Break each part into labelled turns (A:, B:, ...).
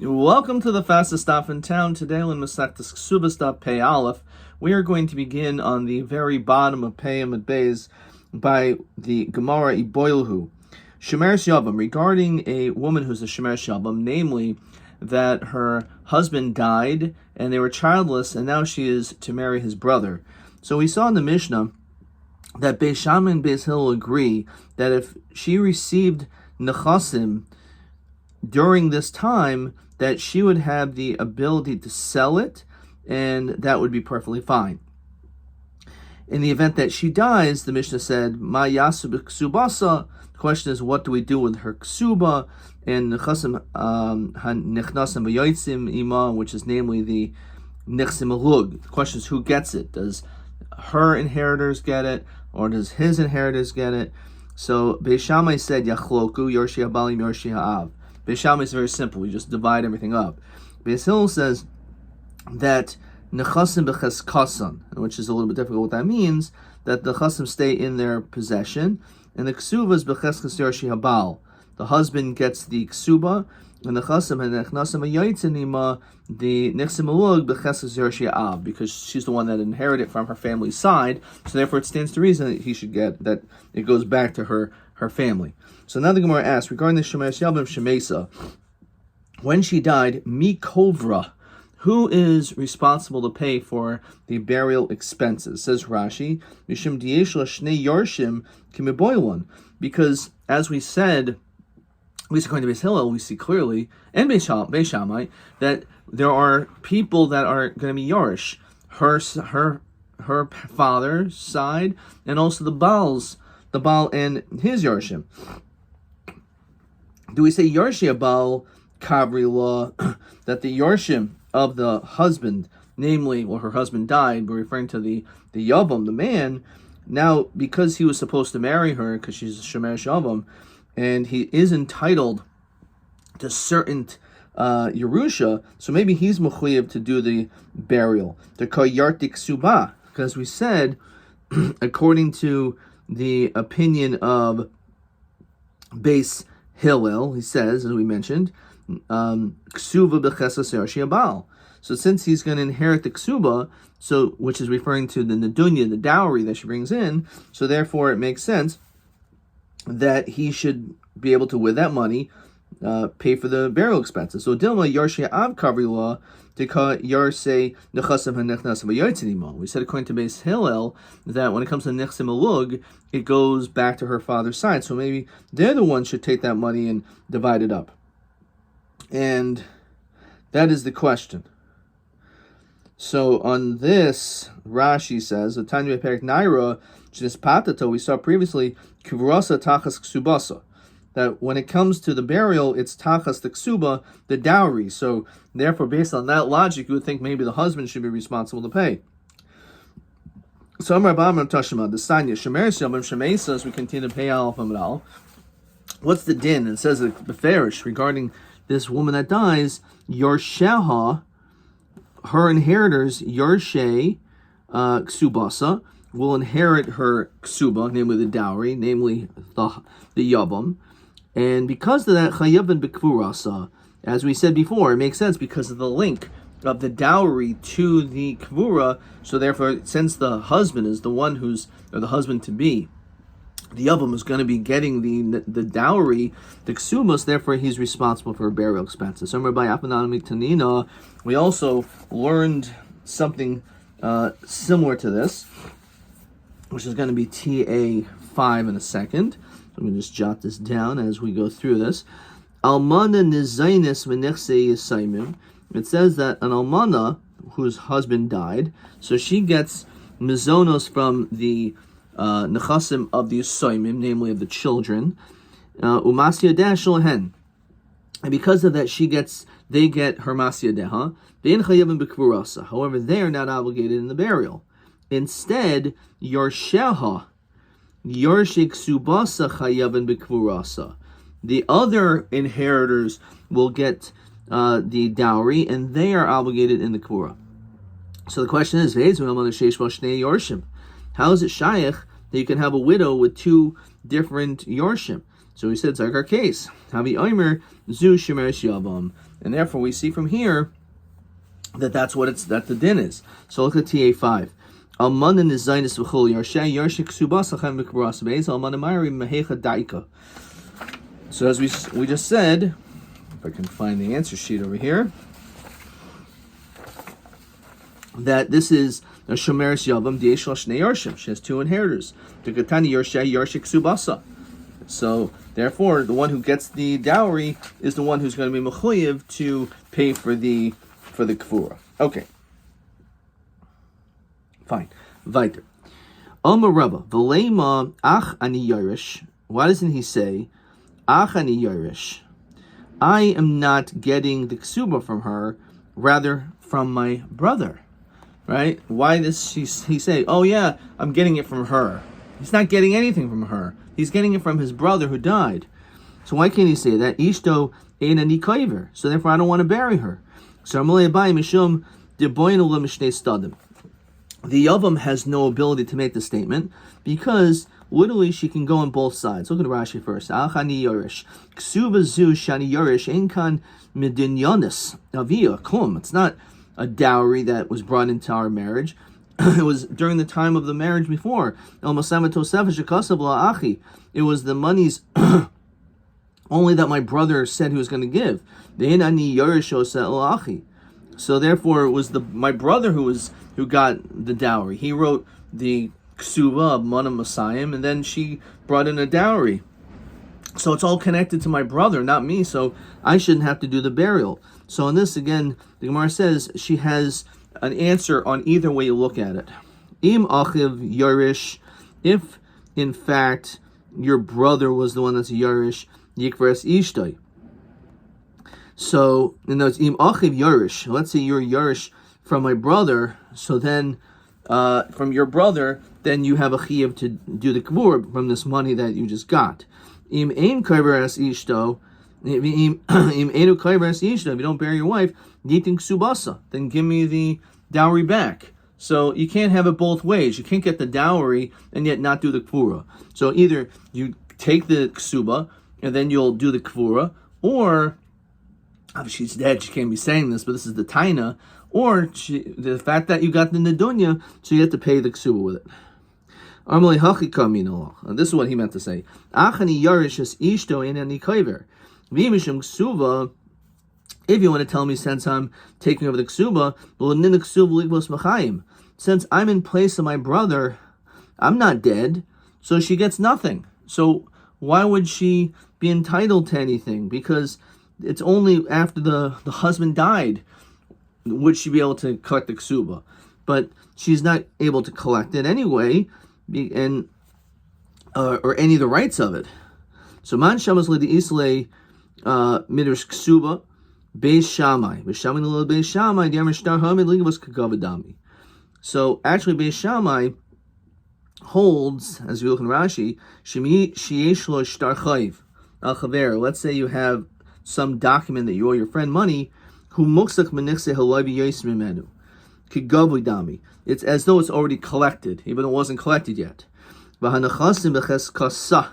A: Welcome to the fastest stop in town. Today on Masechtas Ksubas Daf Pei Aleph, we are going to begin on the very bottom of Pei Amud Beis by the Gemara Iboilhu. Shemeres Yavam, regarding a woman who's a Shemeres Yavam, namely that her husband died and they were childless, and now she is to marry his brother. So we saw in the Mishnah that Beis Shammai and Beis Hillel agree that if she received nechasim during this time, that she would have the ability to sell it, and that would be perfectly fine. In the event that she dies, the Mishnah said, Ma yasu b'ksubasa. The question is, what do we do with her ksuba? And nechasim nichnasim v'yotzim ima, which is namely the nechsim alug. The question is, who gets it? Does her inheritors get it, or does his inheritors get it? So Beis Shammai said, Yachloku, Yorshi Habalim, Yorshi Ha'av. Beis Shammai is very simple. You just divide everything up. Beis Hillel says that nechasim b'cheskasan, which is a little bit difficult. What that means, that the chasim stay in their possession, and the ksuba is b'cheskas Yorshi Habal. The husband gets the ksuba, and the chasim and nechnasim v'yotzim, the nechsim alug b'cheskas Yorshi Av, because she's the one that inherited from her family's side. So therefore, it stands to reason that he should get that. It goes back to her family. So now the Gemara asks, regarding the Shemeres Yavam Shemesa, when she died, Mi Kovra, who is responsible to pay for the burial expenses? Says Rashi, Mishum Dieshla Shnei Yorshim Kimiboilon, because as we said, at least according to Beis Hillel, we see clearly, and Beis Shammai, that there are people that are going to be Yorish, her father's side, and also the Baal and his Yorshim. Do we say Yorshi Baal Kavri law, that the Yorshim of the husband, namely, her husband died, we're referring to the Yavam, the man, now because he was supposed to marry her, because she's a Shemeres Yavam, and he is entitled to certain Yerusha, so maybe he's mechuyev to do the burial. The Kayartik Suba, because we said, according to the opinion of Beis Hillel, he says, as we mentioned, ksuva b'chesas Yorshi Abal. So since he's going to inherit the ksuba, so which is referring to the nedunya, the dowry that she brings in, so therefore it makes sense that he should be able to, with that money, pay for the burial expenses. So Dilma Yorshi Av Kavri law to Yarsei Nechasim HaNechnasim V'Yotzim. We said according to Beis Hillel that when it comes to Nechsim Alug, it goes back to her father's side. So maybe they're the ones should take that money and divide it up. And that is the question. So on this, Rashi says, Tanya Perik Naira, Patato, we saw previously, Kivrasa Tachas Ksubasa, that when it comes to the burial, it's Tachas the Ksuba, the dowry. So therefore, based on that logic, you would think maybe the husband should be responsible to pay. So Amar Ba'amar Tashma, the Sanya, Shemeres Yavam Shemesa, as we continue to pay Aleph Amidal. What's the din? It says that Beferish, regarding this woman that dies, Yorsheha, her inheritors, Yorshe Ksubasa, will inherit her Ksuba, namely the dowry, namely the Yavam. And because of that, Chayavin B'Kvurasa, as we said before, it makes sense because of the link of the dowry to the Kvura. So therefore, since the husband is the one or the husband to be, the Yavam is going to be getting the dowry, the Ksubas, therefore he's responsible for burial expenses. So by Apananami Tanina, we also learned something similar to this, which is going to be TA5 in a second. So I'm going to just jot this down as we go through this. Almana nizainis v'nechse yisaimim. It says that an almana whose husband died, so she gets mizonos from the nechasim of the yisaimim, namely of the children, umasya dashlohen. And because of that, they get her masya deha. Ve'en chayavim b'kvurasa. However, they are not obligated in the burial. Instead, Yorsheha, Yorshik Subasa Chayavin B'Kvurasa. The other inheritors will get the dowry, and they are obligated in the Kvura. So the question is, how is it shaykh that you can have a widow with two different Yorshim? So he said, it's like our case. Havi Omer Zu Shemeres Yavam. And therefore we see from here that that the din is. So look at TA5. Almanan is zainis v'chol yarshay yarshik subas lachem v'kbaras beis almanamari mehecha daika. So as we just said, if I can find the answer sheet over here, that this is a shomeres yavam d'eshel shnei yarshim. She has two inheritors. The katani yarshay yarshik subasa. So therefore, the one who gets the dowry is the one who's going to be mechuyev to pay for the kfura. Okay. Fine. Weiter. Omer Rabba, v'leima ach ani yorish. Why doesn't he say, ach ani yorish? I am not getting the ksuba from her, rather from my brother. Right? Why does he say, oh yeah, I'm getting it from her? He's not getting anything from her. He's getting it from his brother who died. So why can't he say that? Ishto eina nikayver. So therefore I don't want to bury her. So mishum the Yavam has no ability to make the statement because literally she can go on both sides. Look at Rashi first. Achani yorish. Ksuba zu shani yorish enkan midinyanis avia klum. It's not a dowry that was brought into our marriage. It was during the time of the marriage before. It was the monies only that my brother said he was going to give. So therefore, it was my brother who got the dowry. He wrote the ksuba of Mana Masayim, and then she brought in a dowry. So it's all connected to my brother, not me. So I shouldn't have to do the burial. So in this again, the Gemara says she has an answer on either way you look at it. Im achiv yarish, if in fact your brother was the one that's yarish, yikveres ishtay. So in those im achiv yarish, let's say you're yarish from my brother, so then from your brother, then you have a chiyuv to do the kavur from this money that you just got. Im ein kaiveres ishto. If you don't bury your wife, yiting subasa, then give me the dowry back. So you can't have it both ways. You can't get the dowry and yet not do the kfura. So either you take the ksuba and then you'll do the kfura, or obviously she's dead, she can't be saying this, but this is the taina, or the fact that you got the nedunya, so you have to pay the ksuba with it. This is what he meant to say. Achani yarish es ishto in ani kaiver. If you want to tell me, since I'm taking over the ksuba, since I'm in place of my brother, I'm not dead, so she gets nothing. So why would she be entitled to anything? Because it's only after the husband died would she be able to collect the ksuba. But she's not able to collect it anyway, and or any of the rights of it. So man shamas li islay midrash ksuba beis shamai v'shamai l'il beis shamai di'amar shtar hamid ligavos kagavadami. So actually beis shamai holds, as we look in Rashi, shemi sheyesh lo shtar chayiv al chaver. Let's say you have some document that you owe your friend money, who muksak menichse halavi yos mimenu kagavadami. It's as though it's already collected, even though it wasn't collected yet. V'hanachasim b'ches kasa.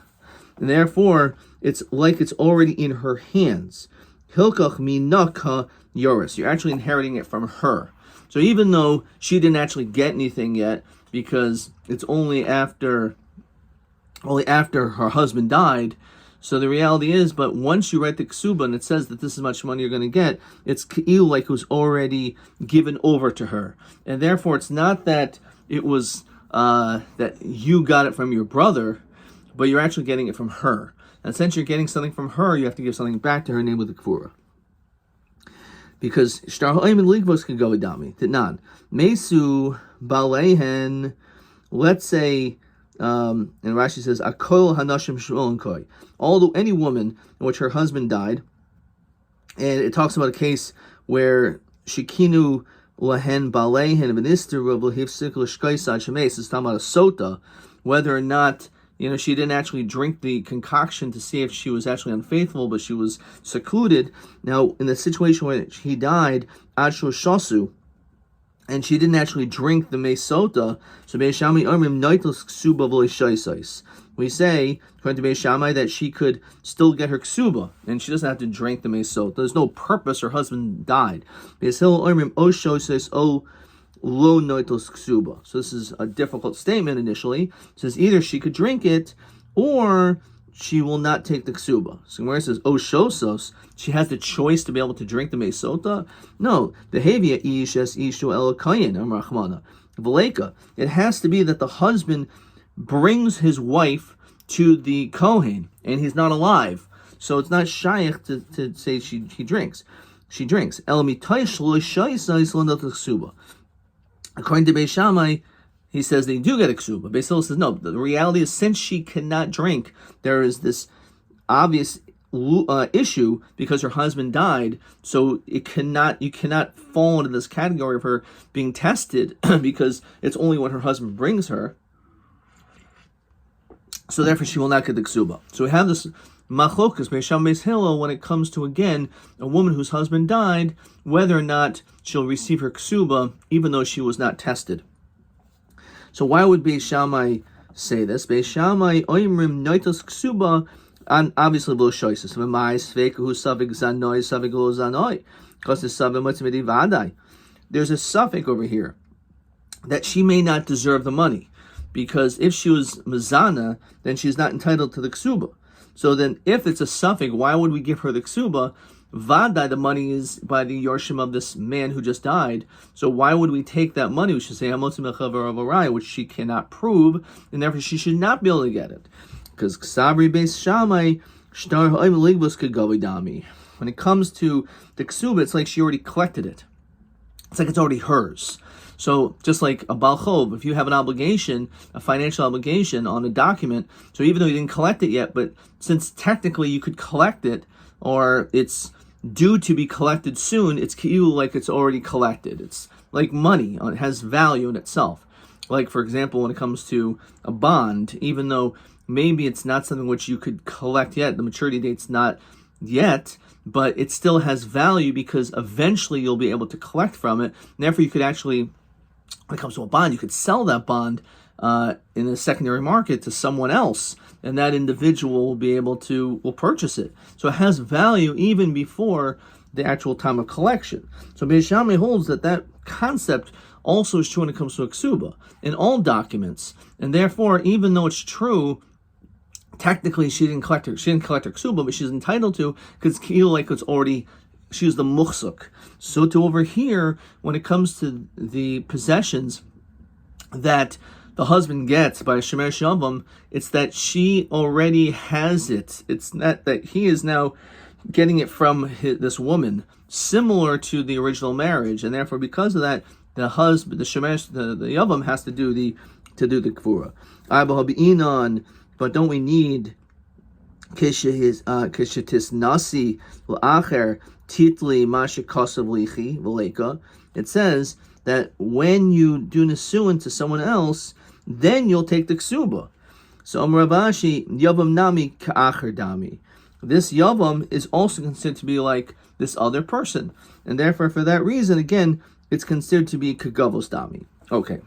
A: And therefore, it's like it's already in her hands. Hilkach minaka yoris. You're actually inheriting it from her. So even though she didn't actually get anything yet, because it's only after her husband died. So the reality is, but once you write the ksuba and it says that this is much money you're going to get, it's k'il like it was already given over to her. And therefore, it's not that it was that you got it from your brother, but you're actually getting it from her. And since you're getting something from her, you have to give something back to her, named with the kfura. Because shtar ha'ayim and ligvos can go idami. Titnan. Mesu balehen, let's say, and Rashi says, akol hanashim sh'olon koi. Although any woman in which her husband died, and it talks about a case where shikinu lahen balehen v'nister v'hivsik l'shkaisad shemes, it's talking about a sota, whether or not she didn't actually drink the concoction to see if she was actually unfaithful, but she was secluded. Now, in the situation where he died, Adshu Shasu, and she didn't actually drink the Mesota, so Beishami Armim Naitos Ksuba V'Leishaisais. we say, according to Beis Shammai, that she could still get her ksuba, and she doesn't have to drink the mesot. There's no purpose. Her husband died. Beis Hillel oimrim o shoses o lo noitos ksuba. So this is a difficult statement initially. It says either she could drink it, or she will not take the ksuba. So where it says o shosos, she has the choice to be able to drink the mesota. No, the havia ish es ishu el kayin amrachmana v'leika. It has to be that the husband brings his wife to the kohen, and he's not alive. So it's not shaykh to say he drinks. She drinks. El mitaysh lo shaysais lo not ksuba. According to Beis Shammai, he says they do get a ksuba. Beis Hillel says no. The reality is, since she cannot drink, there is this obvious issue because her husband died. So you cannot fall into this category of her being tested because it's only when her husband brings her. So therefore, she will not get the ksuba. So we have this machlokas Beis Shammai Beis Hillel when it comes to, again, a woman whose husband died, whether or not she'll receive her ksuba even though she was not tested. So why would Beis Shammai say this? Beis Shammai oimrim noitos ksuba, and obviously lo shoyses. V'mai sveka hu savik zanoi savik lo zanoi, because the savik motzimedi vadai. There's a suffix over here that she may not deserve the money, because if she was mezana, then she's not entitled to the ksuba. So then, if it's a suffix, why would we give her the ksuba? Vadai, the money is by the yorshim of this man who just died. So why would we take that money? We should say hamotzim mechaver of arai, which she cannot prove, and therefore she should not be able to get it. Because ksabri beis shammai shtar ha'im ligbus kagavi dami. When it comes to the ksuba, it's like she already collected it. It's like it's already hers. So just like a balchov, if you have an obligation, a financial obligation on a document, so even though you didn't collect it yet, but since technically you could collect it, or it's due to be collected soon, it's like it's already collected. It's like money. It has value in itself. Like, for example, when it comes to a bond, even though maybe it's not something which you could collect yet, the maturity date's not yet, but it still has value because eventually you'll be able to collect from it. And therefore, you could actually, when it comes to a bond, you could sell that bond in the secondary market to someone else, and that individual will purchase it. So it has value even before the actual time of collection. So Beis Shammai holds that concept also is true when it comes to a ksuba in all documents, and therefore, even though it's true, technically she didn't collect her ksuba, but she's entitled to, because it's like it's already, she was the muchsuk. So to over here, when it comes to the possessions that the husband gets by Shemer Shavam, it's that she already has it. It's not that he is now getting it from this woman, similar to the original marriage, and therefore, because of that, the husband, the Yavam, has to do the kfura. But don't we need kishetis nasi l'acher titli masha kosav lichi v'leika? It says that when you do nisuin to someone else, then you'll take the ksuba. So Ravashi, Yavam Nami Ka'acher Dami. This Yavam is also considered to be like this other person. And therefore, for that reason, again, it's considered to be Kagavos Dami. Okay.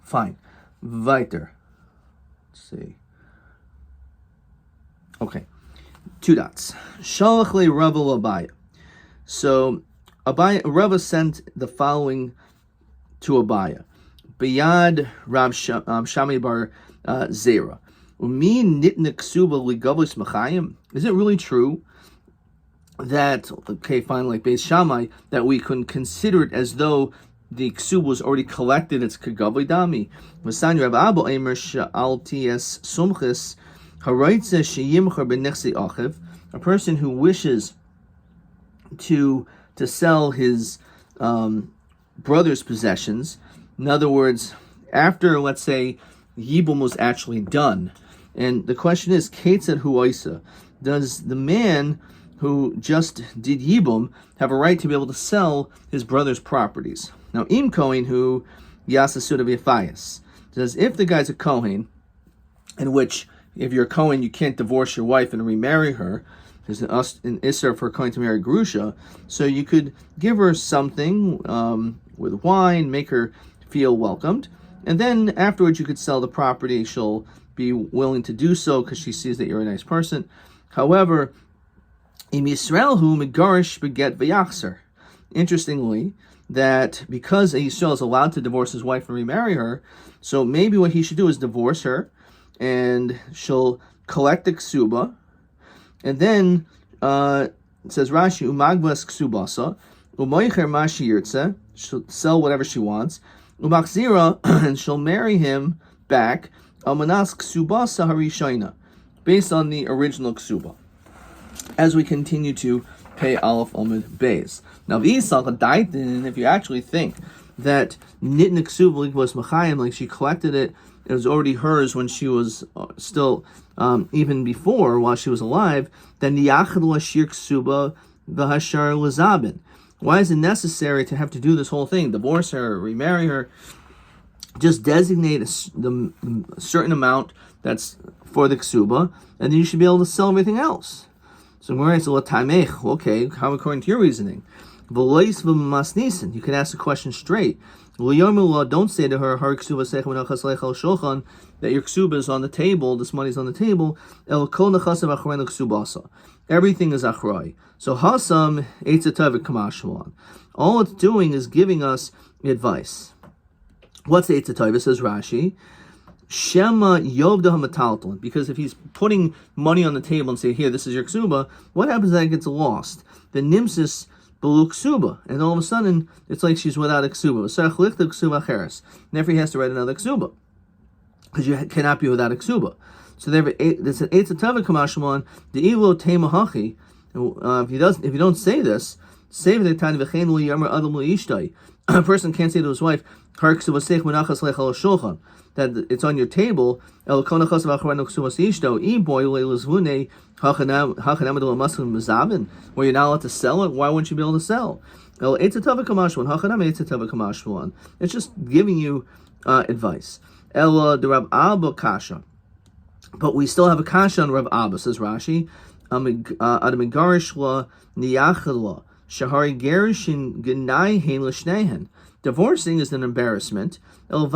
A: Fine. Weiter. Let's see. Okay. 2 dots. Shalach le Rava Abaya. So, Rava sent the following to Abaya. Biyad Rab Shami Bar Zera. Is it really true that, okay, fine, like Beis Shammai, that we can consider it as though the ksuba was already collected? It's kagavli dami. V'san Rav Abba Eimer Sha'al Ties Sumchis Haraitze Sheyimcher B'Nechsi Achiv. A person who wishes to sell his brother's possessions. In other words, after, let's say, Yibum was actually done, and the question is, Ketzad Huoisa, does the man who just did Yibum have a right to be able to sell his brother's properties? Now, Im Kohen who Yasasud of Yafayas, says if the guy's a Kohen, in which if you're a Kohen, you can't divorce your wife and remarry her, there's an Isser for a Kohen to marry Grusha, so you could give her something with wine, make her feel welcomed, and then afterwards you could sell the property. She'll be willing to do so because she sees that you're a nice person. However, im Yisrael hu megarish beget v'yachzer. Interestingly, that because a Yisrael is allowed to divorce his wife and remarry her, so maybe what he should do is divorce her, and she'll collect the ksuba, and then it says Rashi umagvas ksubasa umoicher mashi yirtze, she'll sell whatever she wants, umachzira, and she'll marry him back almanas ksubasa harishayna, based on the original ksuba. As we continue to pay Aleph Omid Beis. Now, if you actually think that nitna ksuba was machayim, like she collected it, it was already hers when she was still, even before, while she was alive, then yachad l'ashir ksuba v'hashar l'zabin. Why is it necessary to have to do this whole thing? Divorce her, remarry her, just designate the certain amount that's for the ksuba, and then you should be able to sell everything else. So okay, how according to your reasoning? You can ask the question straight. Don't say to her, that your ksuba is on the table, this money is on the table. Everything is achrai. So hasam eitzatavik kamashwan. All it's doing is giving us advice. What's the eitzatavik? Says Rashi. Shema yovda hamatalton. Because if he's putting money on the table and say, here, this is your ksuba, what happens when it gets lost? The nimsis belu ksuba, and all of a sudden it's like she's without a ksuba. Therefore, he has to write another ksuba because you cannot be without a ksuba. So there's an eitzatavik kamashman the ilo temahachi. If you don't say this, save the tani v'chein lo yamar adam lo ishtai. A person can't say to his wife, that it's on your table. Were you not allowed to sell it? Why wouldn't you be able to sell? It's just giving you advice. But we still have a kasha on Rav Abba, says Rashi. Divorcing is an embarrassment. It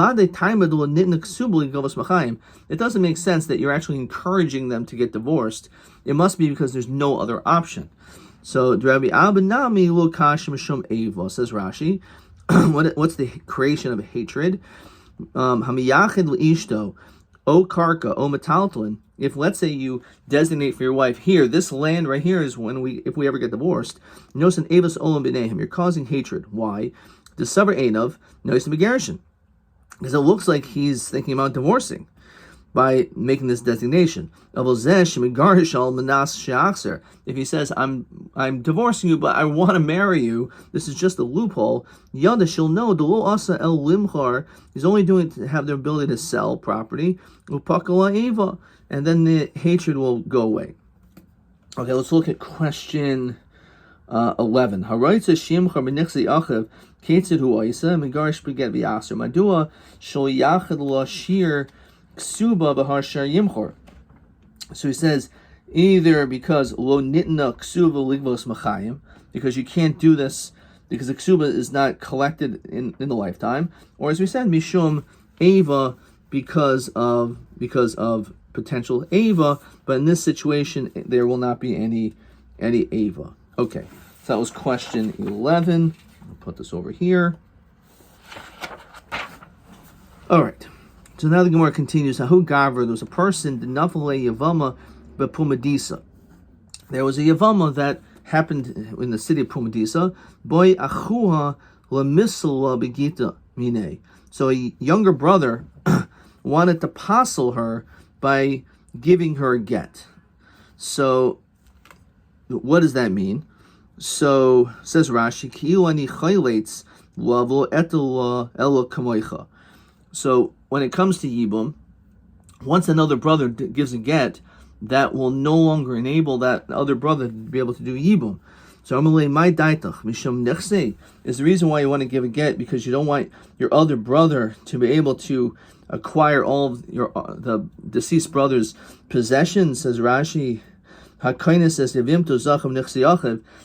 A: doesn't make sense that you're actually encouraging them to get divorced. It must be because there's no other option. So, Rabbi Abinami lo kasha mishum eva, says Rashi. What's the creation of hatred? Hamiyachid l'ishto, o karka, o metaltlin. If, let's say, you designate for your wife, here, this land right here is if we ever get divorced. Nos an evas olam b'nehim. You're causing hatred. Why? The suber einav knows the begarishin, because it looks like he's thinking about divorcing by making this designation. If he says, I'm divorcing you, but I want to marry you, this is just a loophole. Yada, she'll know the lo asa el limchar. He's only doing it to have the ability to sell property. Upakala eva, and then the hatred will go away. Okay, let's look at question 11. Haraitza shimchar b'nichsi achiv ketzid hu oisa megarish beget v'yaser madua shol yachad lashir ksuba b'harshar yimchor. So he says either because lo nitna ksuba ligvos machayim, because you can't do this because the ksuba is not collected in the lifetime, or as we said mishum ava, because of potential ava, but in this situation there will not be any ava. Okay, so that was question 11. I'll put this over here. All right. So now the Gemara continues. Ahu Gavra, there was a person, the Nafale Yavama Bepumadisa. There was a Yavama that happened in the city of Pumadisa. Boy Achuha Lamisla Begita Mine. So a younger brother wanted to passel her by giving her a get. So what does that mean? So says Rashi, Ki'ani chayleitz lavo etela elo kamoicha. So when it comes to Yibum, once another brother gives a get, that will no longer enable that other brother to be able to do Yibum. So Amalei my daitach mishum nechse is the reason why you want to give a get, because you don't want your other brother to be able to acquire all of the deceased brother's possessions, says Rashi. Hakaina says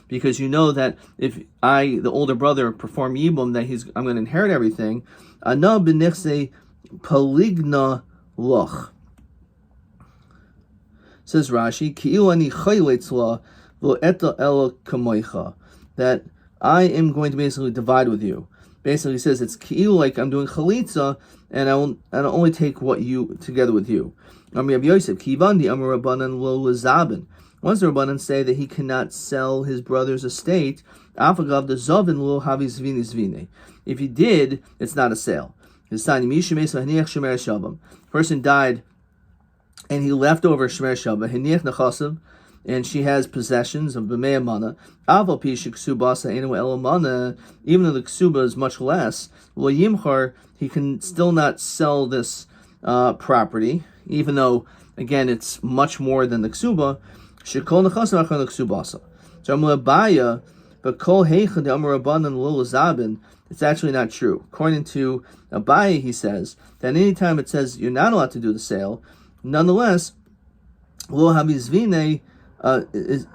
A: because you know that if I, the older brother, perform Yibum, that I'm going to inherit everything. Ana b'nechse paligna loch. Says Rashi, Ki'ilu ani chayletzla lo eta ela kamoicha, that I am going to basically divide with you. Basically, he says it's ki'ilu, like I'm doing chalitza, and I'll only take what you together with you. Amar Rabbi Yosef, Kivandi Amar Rabbanan lo lezaben. Once the Rabbanan say that he cannot sell his brother's estate, afagav the zavin lo havi zvini zvine. If he did, it's not a sale. Person died, and he left over shemer shava heniach nechasim, and she has possessions of b'mei amana. Aval pi sheksubasa enu el amana. Even though the ksuba is much less, lo yimchar, he can still not sell this property, even though again it's much more than the ksuba. Shekol nechasim achar ksubasa. So Amar but kol heichad Amar Rabbanan lo zabin. It's actually not true. According to Abaye, he says that anytime it says you're not allowed to do the sale, nonetheless, lo havizvine is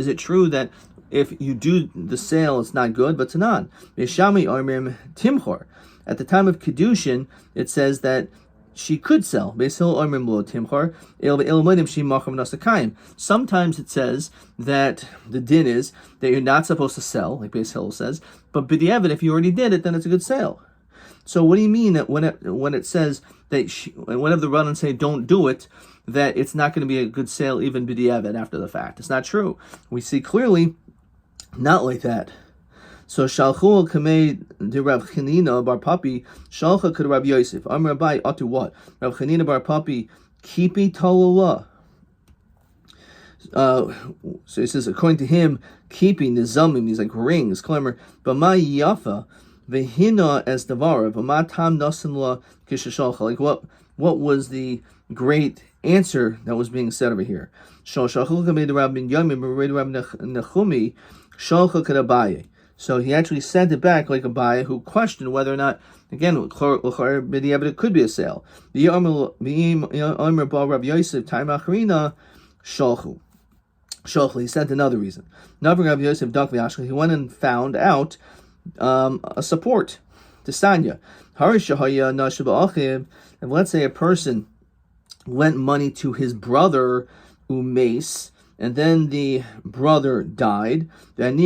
A: it true that if you do the sale, it's not good? But tanan timchor. At the time of Kedushin, it says that she could sell. Sometimes it says that the din is that you're not supposed to sell, like Beis Hillel says, but b'diavad, if you already did it, then it's a good sale. So what do you mean that when it says that whenever the Rabbanan say don't do it, that it's not going to be a good sale even b'diavad after the fact? It's not true. We see clearly not like that. So shalchu kamei de Rav Chanina bar Papi shalcha could Rabbi Yosef. Amar Rabbi atu what? Rav Chanina bar Papi kipi talala. So he says, according to him, keeping the zamim, these like rings, clamor, b'ma yafa v'hina as davara b'ma tam nasan la kishashalcha. Like what was the great answer that was being said over here? Shalchu kamei de Rabbi Yomi b'rei Rabbi Nechumi shalcha could Abaye. So he actually sent it back like a buyer who questioned whether or not, again, it could be a sale. The Rabbi Yosef, time acharina, shalchu. He sent another reason. Rabbi Yosef, he went and found out a support to Sanya. And let's say a person lent money to his brother, umes, and then the brother died, and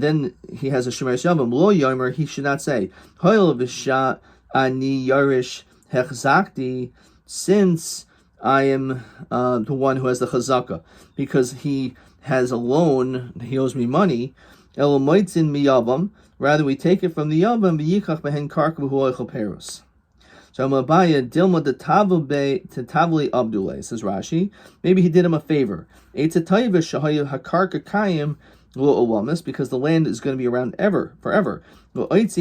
A: then he has a shemer shavam. Lo yomer, he should not say, Hoil v'sha ani yarish hechzakti, since I am the one who has the chazaka, because he has a loan, he owes me money. El moitzin miyavam, rather we take it from the yavam v'yikach behen karka v'hu oichel perus. So Mabaya Dilma de Tavle to Tavli Abdullah, says Rashi. Maybe he did him a favor. Because the land is going to be around forever. He says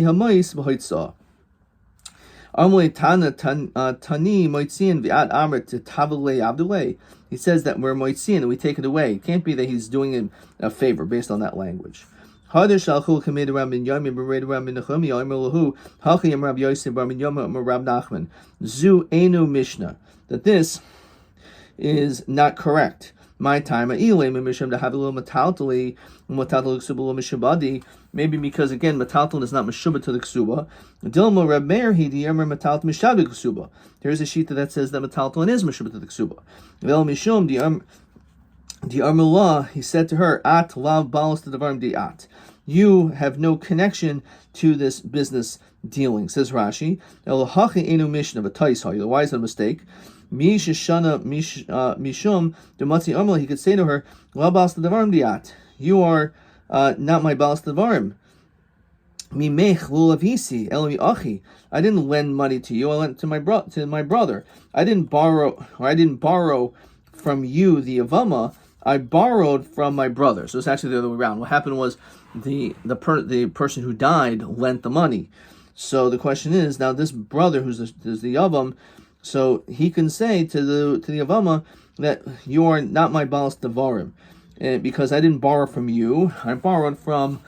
A: that we're moitzin and we take it away. It can't be that he's doing him a favor based on that language. That this is not correct. My time, maybe because again, metaltal is not meshubah to the ksuba. There is a sheet that says that metaltal is meshubah to the ksuba. The Armullah, he said to her, At lav balas to devarim di'at. You have no connection to this business dealing, says Rashi. Elahachi enu mishnah v'taisha. Why is that a mistake? Mishum dematzi Armullah. He could say to her, Lav balas to devarim di'at. You are not my balas to devarim. Mimech lulavisi elami achi. I didn't lend money to you. I lent to my brother. I didn't borrow from you the avama. I borrowed from my brother. So it's actually the other way around. What happened was the person who died lent the money. So the question is, now this brother who's the Yavam, so he can say to the Yavama that you are not my balas devarim, because I didn't borrow from you. I borrowed from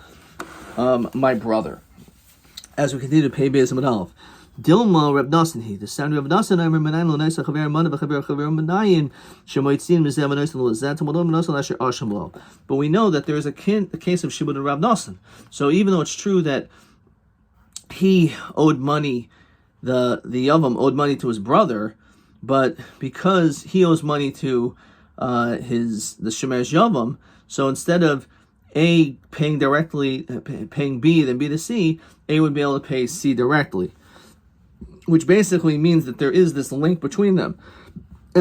A: my brother. As we continue to pay Beis Amud Aleph. Dilma Reb Nasan he. The sound of Reb Nasan I remember nine lonaisa chaver mana v'chaver manayin shemoitzin mizeh manois l'lezat modom manois l'asher asham lo. But we know that there is a case of shibud and Reb Nasan. So even though it's true that he owed money the Yavam owed money to his brother, but because he owes money to the Shemesh Yavam, so instead of A paying directly, paying B, then B to C, A would be able to pay C directly, which basically means that there is this link between them. We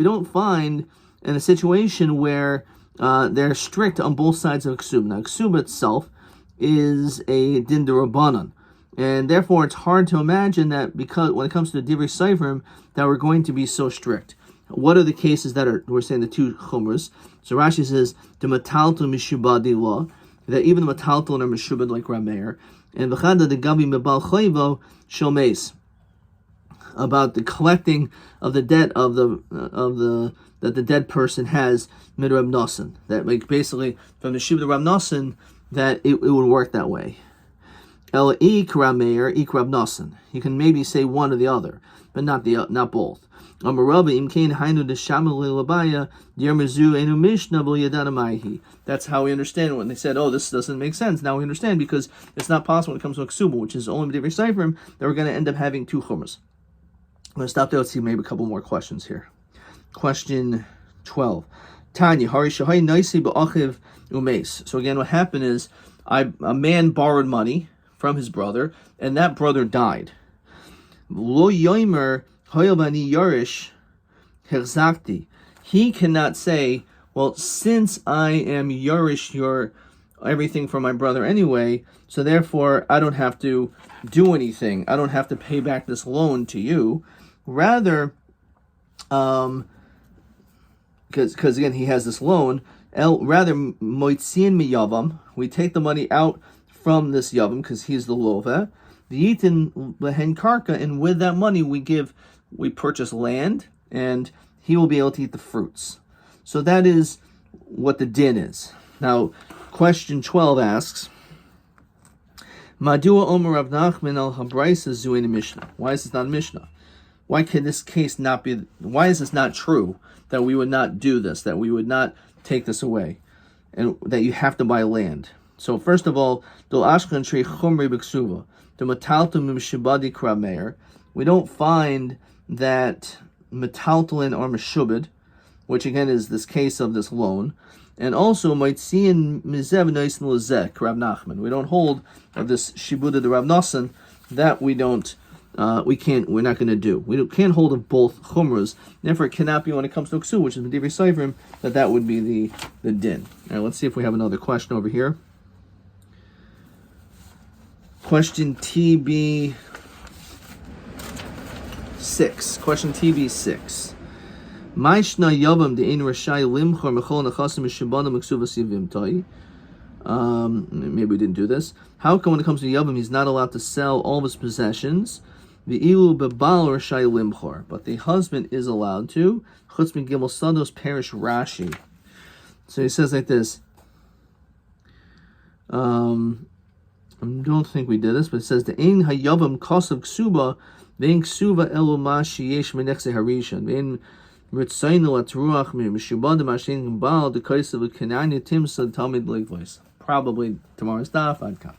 A: don't find in a situation where they're strict on both sides of ksuba. Now, ksuba itself is a din d'Rabbanan, and therefore it's hard to imagine that, because when it comes to the divrei seifrim, that we're going to be so strict. What are the cases that we're saying the two chumras? So Rashi says the matalto mishubadi law, that even the matalto are mishubad like Rabbi, and v'chada the gabi mebal chayvo shomes, about the collecting of the debt of the that the dead person has mid Rab Nosson, that like basically from the Shiva to Rab Nosson, that it would work that way. El ik Rameir, ik Rab Nosson. You can maybe say one or the other, but not both. That's how we understand when they said, "Oh, this doesn't make sense." Now we understand, because it's not possible when it comes to a ksuba, which is only b'divrei seifrim, that we're going to end up having two chumras. I'm going to stop there. Let's see maybe a couple more questions here. Question 12. Tanya, Hari Shahai Naisi Ba'achiv Umes. So again, what happened is a man borrowed money from his brother, and that brother died. Lo Yomer Hoyabani Yarish Herzakti. He cannot say, well, since I am Yarish your everything from my brother anyway, so therefore I don't have to do anything. I don't have to pay back this loan to you. Rather, because again he has this loan. Rather, moitzin mi yavam, we take the money out from this yavam because he's the lova. The yitin lehen karka, and with that money we purchase land, and he will be able to eat the fruits. So that is what the din is. Now, question 12 asks, Madua Omer Rav Nachman al Habraisa Zuin Mishnah. Why is this not a Mishnah? Why can this case not be? Why is this not true? That we would not do this, that we would not take this away, and that you have to buy land. So first of all, we don't find that metaltalin or meshubed, which again is this case of this loan, and also might see in mizev nois lezek Rav Nachman. We don't hold of this shibuda de Rav Nosson, that we don't. We're not going to do. We can't hold of both chumras. Therefore, it cannot be when it comes to ksu, which is the divrei seifrim, that would be the din. All right, let's see if we have another question over here. Question TB6. Question TB6. Maishna yavam de'ein rashai limchor mechol nechasim mishabana meksuvas yivimtai. Maybe we didn't do this. How come when it comes to yavam, he's not allowed to sell all of his possessions? The ilu bebal rashai limchor, but the husband is allowed to. Chutz min gimel sados perish Rashi. So he says like this. I don't think we did this, but it says the ein hayavam kosav ksuba vein ksuba elu ma sheyesh menechse harishan vein ritzaynu atruach mishubad mashin bal the kosav kenanya timsa talmid ligvois. Probably tomorrow's daf. I'd come.